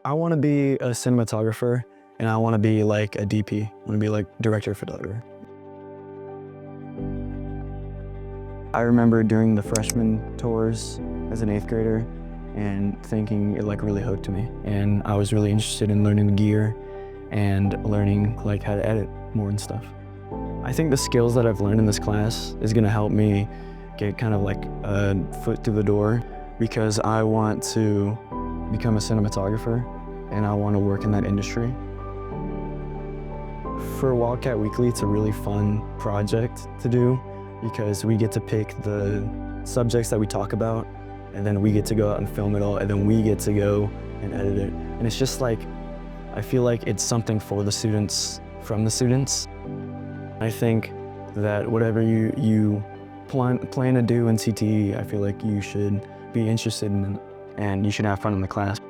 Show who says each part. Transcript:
Speaker 1: I want to be a cinematographer, and I want to be like a DP. I want to be like director of photography. I remember during the freshman tours as an 8th grader and thinking it like really hooked me. And I was really interested in learning the gear and learning like how to edit more and stuff. I think the skills that I've learned in this class is gonna help me get kind of like a foot through the door, because I want to become a cinematographer and I want to work in that industry. For Wildcat Weekly, it's a really fun project to do because we get to pick the subjects that we talk about, and then we get to go out and film it all, and then we get to go and edit it. And it's just like, I feel like it's something for the students, from the students. I think that whatever you plan to do in CTE, I feel like you should be interested in it, and you should have fun in the class.